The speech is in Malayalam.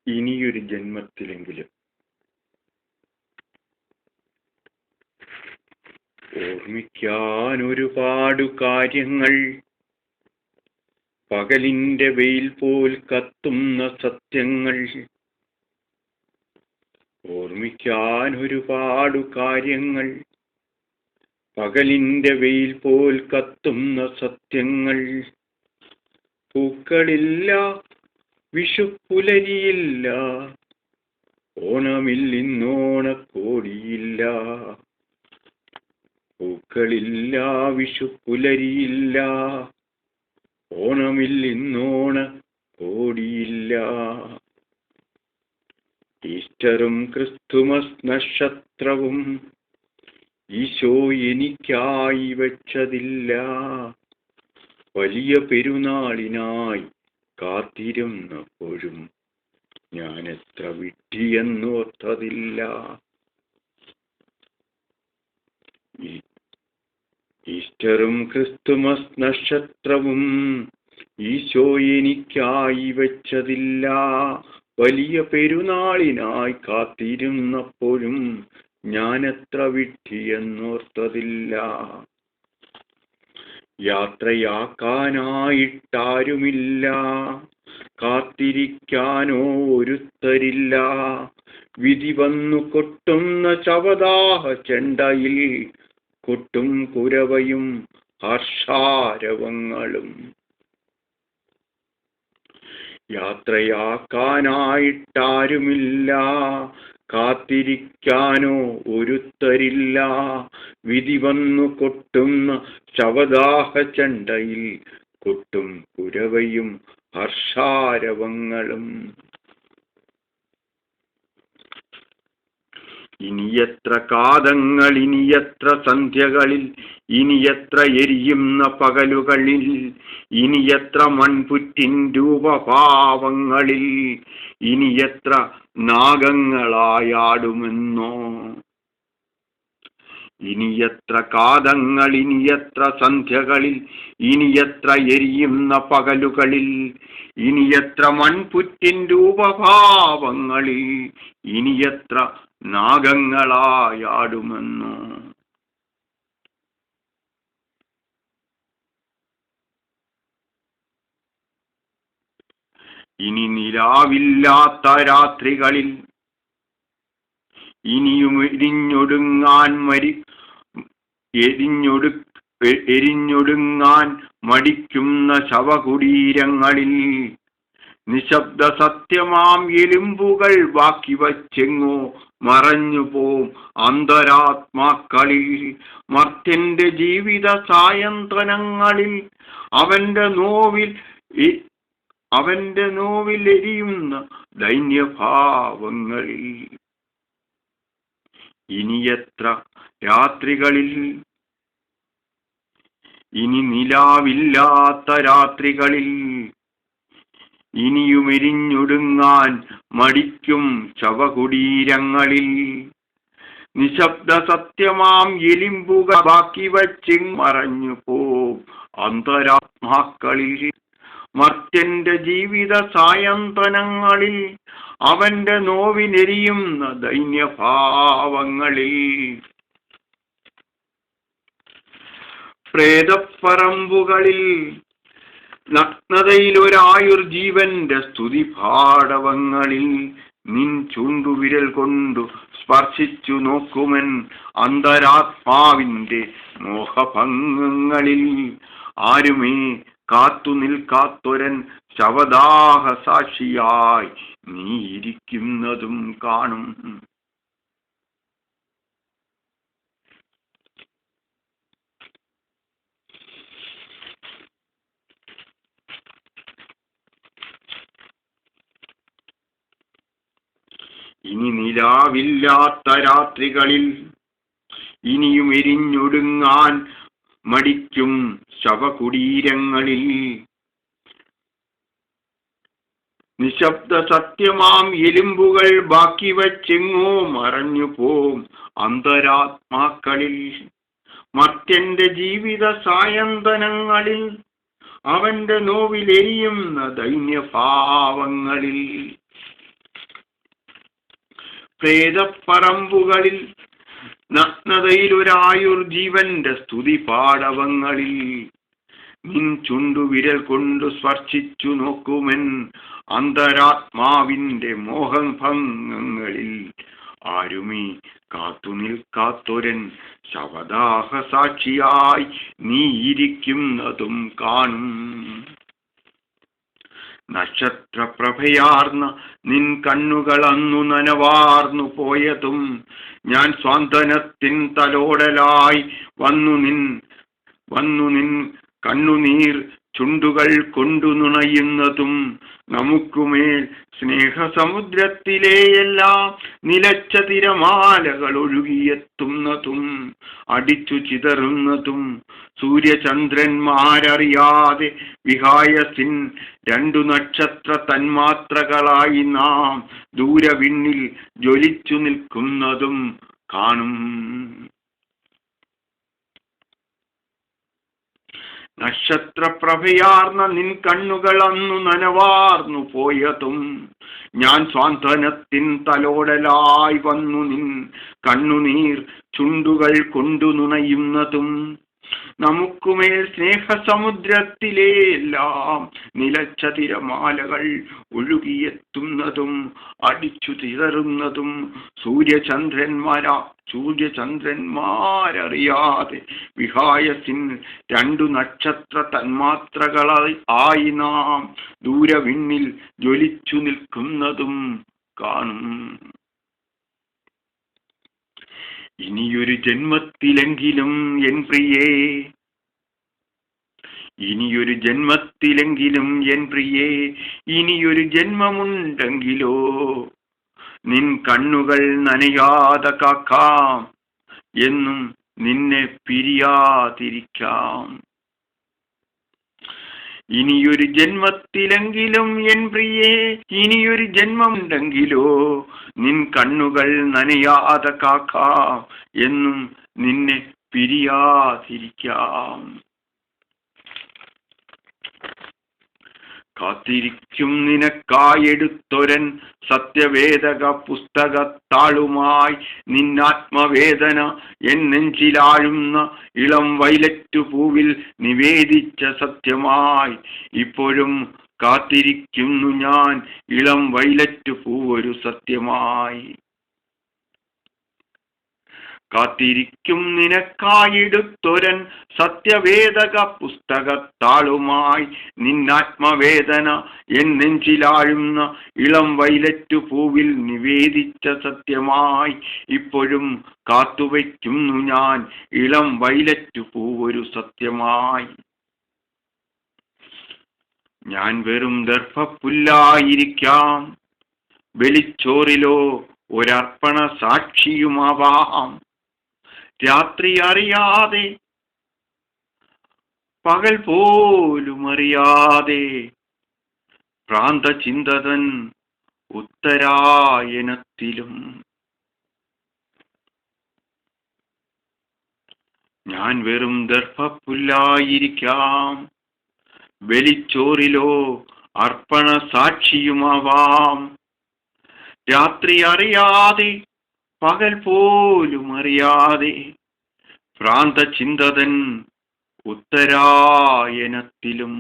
ഇനിയൊരു ജന്മത്തിലെങ്കിലും ഓർമ്മിക്കാൻ ഒരുപാടു കാര്യങ്ങൾ, പകലിന്റെ വെയിൽ പോൽ കത്തുന്ന സത്യങ്ങൾ. ഓർമ്മിക്കാൻ ഒരുപാടു കാര്യങ്ങൾ, പകലിന്റെ വെയിൽ പോൽ കത്തുന്ന സത്യങ്ങൾ. പൂക്കളില്ല, വിഷുപ്പുലരിയില്ല, ഓണമില്ലിന്നോണക്കോടിയില്ല. പൂക്കളില്ല, വിഷുപ്പുലരിയില്ല, ഓണമില്ലിന്നോണക്കോടിയില്ല. ഈസ്റ്ററും ക്രിസ്തുമസ് നക്ഷത്രവും ഈശോ എനിക്കായി വെച്ചതില്ല. വലിയ പെരുന്നാളിനായി കാത്തിരുന്നപ്പോഴും ഞാൻ എത്ര വിഡ്ഢിയെന്നോർത്തതില്ല. ഈസ്റ്ററും ക്രിസ്തുമസ് നക്ഷത്രവും ഈശോ എനിക്കായി വെച്ചതില്ല. വലിയ പെരുന്നാളിനായി കാത്തിരുന്നപ്പോഴും ഞാൻ എത്ര വിഡ്ഢിയെന്നോർത്തതില്ല. യാത്രയാക്കാനായിട്ടാരുമില്ല, കാത്തിരിക്കാനോ ഒരുത്തരില്ല. വിധി വന്നു കൊട്ടുന്ന ശവദാഹ ചെണ്ടയിൽ കൊട്ടും കുരവയും ഹർഷാരവങ്ങളും. യാത്രയാക്കാനായിട്ടാരുമില്ല, കാത്തിരിക്കാനോ ഒരുത്തരില്ല. വിധി വന്നു കൊട്ടുന്ന ശവദാഹ ചെണ്ടയിൽ കൊട്ടും കുരവയും ഹർഷാരവങ്ങളും. ഇനിയെത്ര കാതങ്ങൾ, ഇനിയെത്ര സന്ധ്യകളിൽ, ഇനിയെത്ര എരിയുന്ന പകലുകളിൽ, ഇനിയെത്ര മൺപുറ്റിൻ രൂപഭാവങ്ങളിൽ, ഇനിയെത്ര നാഗങ്ങളായാടുമെന്നോ. ഇനിയെത്ര കാതങ്ങൾ, ഇനിയെത്ര സന്ധ്യകളിൽ, ഇനിയെത്ര എരിയുന്ന പകലുകളിൽ, ഇനിയെത്ര മൺപുറ്റിൻ രൂപഭാവങ്ങളിൽ, ഇനിയെത്ര നാഗങ്ങളായാടുമെന്നോ. ഇനി നിലാവില്ലാത്ത രാത്രികളിൽ, ഇനിയും എരിഞ്ഞൊടുങ്ങാൻ മടിക്കുന്ന ശവകുടീരങ്ങളിൽ, നിശബ്ദ സത്യമാം എലുമ്പുകൾ ബാക്കി വച്ചെങ്ങോ മറഞ്ഞുപോം അന്തരാത്മാക്കളിൽ. മർത്യന്റെ ജീവിത സായന്തനങ്ങളിൽ, അവന്റെ നോവിൽ എരിയുന്ന ദൈന്യഭാവങ്ങളിൽ. ഇനിയെത്ര രാത്രികളിൽ, ഇനി നിലാവില്ലാത്ത രാത്രികളിൽ, ഇനിയും എരിഞ്ഞൊടുങ്ങാൻ മടിക്കും ശവകുടീരങ്ങളിൽ, നിശബ്ദ സത്യമാം എലിമ്പുകൾ ബാക്കി വച്ച് മറഞ്ഞു പോം അന്തരാത്മാക്കളിൽ. മർത്യന്റെ ജീവിത സായന്തനങ്ങളിൽ, അവന്റെ നോവിനെരിയുന്ന ദൈന്യഭാവങ്ങളിൽ. പ്രേതപ്പറമ്പുകളിൽ, നഗ്നതയിൽ ഒരായുർജീവന്റെ സ്തുതി പാടവങ്ങളിൽ, നിൻ ചൂണ്ടുവിരൽ കൊണ്ടു സ്പർശിച്ചു നോക്കുമൻ അന്തരാത്മാവിന്റെ മോഹഭംഗങ്ങളിൽ. ആരുമേ കാത്തു നിൽക്കാത്തൊരൻ ശവദാഹ സാക്ഷിയായി നീ ഇരിക്കുന്നതും കാണും. ഇനി നിലാവില്ലാത്ത രാത്രികളിൽ, ഇനിയും എരിഞ്ഞൊടുങ്ങാൻ മടിക്കും ശവകുടീരങ്ങളിൽ, നിശബ്ദ സത്യമാം എലുമ്പുകൾ ബാക്കി വച്ചെങ്ങോ മറഞ്ഞു പോം അന്തരാത്മാക്കളിൽ. മർത്യന്റെ ജീവിത സായന്തനങ്ങളിൽ, അവന്റെ നോവിലെരിയുന്ന ദൈന്യഭാവങ്ങളിൽ. പ്രേതപ്പറമ്പുകളിൽ നഗ്നതയിലൊരായുർ ജീവന്റെ സ്തുതി പാടവങ്ങളിൽ നിൻ ചുണ്ടുവിരൽ കൊണ്ടു സ്പർശിച്ചു നോക്കുമെൻ അന്തരാത്മാവിന്റെ മോഹഭംഗങ്ങളിൽ ആരുമീ കാത്തു നിൽക്കാത്തൊരൻ ശവദാഹ സാക്ഷിയായി നീ ഇരിക്കുന്നതും കാണും. നക്ഷത്രപ്രഭയാർന്ന നിൻ കണ്ണുകൾ അന്നു നനവാർന്നു പോയതും ഞാൻ സ്വാന്തനത്തിൻ തലോടലായി വന്നു നിൻ കണ്ണുനീർ ചുണ്ടുകൾ കൊണ്ടു നുണയുന്നതും നമുക്കുമേൽ സ്നേഹസമുദ്രത്തിലെ എല്ലാം നിലച്ച തിരമാലകൾ ഒഴുകിയെത്തുന്നതും അടിച്ചു ചിതറുന്നതും സൂര്യചന്ദ്രന്മാരറിയാതെ വിഹായസിൻ 2 നക്ഷത്ര തന്മാത്രകളായി നാം ദൂരവിണ്ണിൽ ജ്വലിച്ചു നിൽക്കുന്നതും കാണും. നക്ഷത്രപ്രഭയാർന്ന നിൻ കണ്ണുകൾ അന്നു നനവാർന്നു പോയതും ഞാൻ സ്വാന്തനത്തിൻ തലോടലായി വന്നു നിൻ കണ്ണുനീർ ചുണ്ടുകൾ കൊണ്ടു നുണയുന്നതും നമുക്കുമേൽ സ്നേഹസമുദ്രത്തിലെ എല്ലാം നിലച്ച തിരമാലകൾ ഒഴുകിയെത്തുന്നതും അടിച്ചു തിതറുന്നതും സൂര്യചന്ദ്രന്മാരറിയാതെ വിഹായസിൻ 2 നക്ഷത്ര തന്മാത്രകളായി നാം ദൂരവിണ്ണിൽ ജ്വലിച്ചു നിൽക്കുന്നതും കാണും. ഇനിയൊരു ജന്മത്തിലെങ്കിലും എൻ പ്രിയേ, ഇനിയൊരു ജന്മത്തിലെങ്കിലും എൻ പ്രിയേ, ഇനിയൊരു ജന്മമുണ്ടെങ്കിലോ നിൻ കണ്ണുകൾ നനയാതെ കാക്കാം, എന്നും നിന്നെ പിരിയാതിരിക്കാം. ഇനിയൊരു ജന്മത്തിലെങ്കിലും എൻ പ്രിയേ, ഇനിയൊരു ജന്മമുണ്ടെങ്കിലോ നിൻ കണ്ണുകൾ നനയാതെ കാക്കാം, എന്നും നിന്നെ പിരിയാതിരിക്കാം. കാത്തിരിക്കും നിനക്കായെടുത്തൊരൻ സത്യവേദക പുസ്തകത്താളുമായി നിന്നാത്മവേദന എൻ നെഞ്ചിലാഴുന്ന ഇളം വൈലറ്റു പൂവിൽ നിവേദിച്ച സത്യമായി ഇപ്പോഴും കാത്തിരിക്കുന്നു ഞാൻ ഇളം വൈലറ്റു പൂവൊരു സത്യമായി. കാത്തിരിക്കും നിനക്കായെടുത്തൊരൻ സത്യവേദക പുസ്തകത്താളുമായി നിന്നാത്മവേദന എൻ നെഞ്ചിലാഴുന്ന ഇളം വൈലറ്റു പൂവിൽ നിവേദിച്ച സത്യമായി ഇപ്പോഴും കാത്തുവയ്ക്കുന്നു ഞാൻ ഇളം വൈലറ്റു പൂവൊരു സത്യമായി. ഞാൻ വെറും ദർഭപ്പുല്ലായിരിക്കാം, ബലിച്ചോറിലോ ഒരർപ്പണ സാക്ഷിയുമാവാം. രാത്രി അറിയാതെ പകൽ പോലും അറിയാതെ ഭ്രാന്തചിന്തതൻ ഉത്തരായനത്തിലും ഞാൻ വെറും ദർഭപ്പുല്ലായിരിക്കാം, ബലിച്ചോറിലോ അർപ്പണ സാക്ഷിയുമാവാം. രാത്രി അറിയാതെ പകൽ പോലും അറിയാതെ ഭ്രാന്തചിന്തതൻ ഉത്തരായനത്തിലും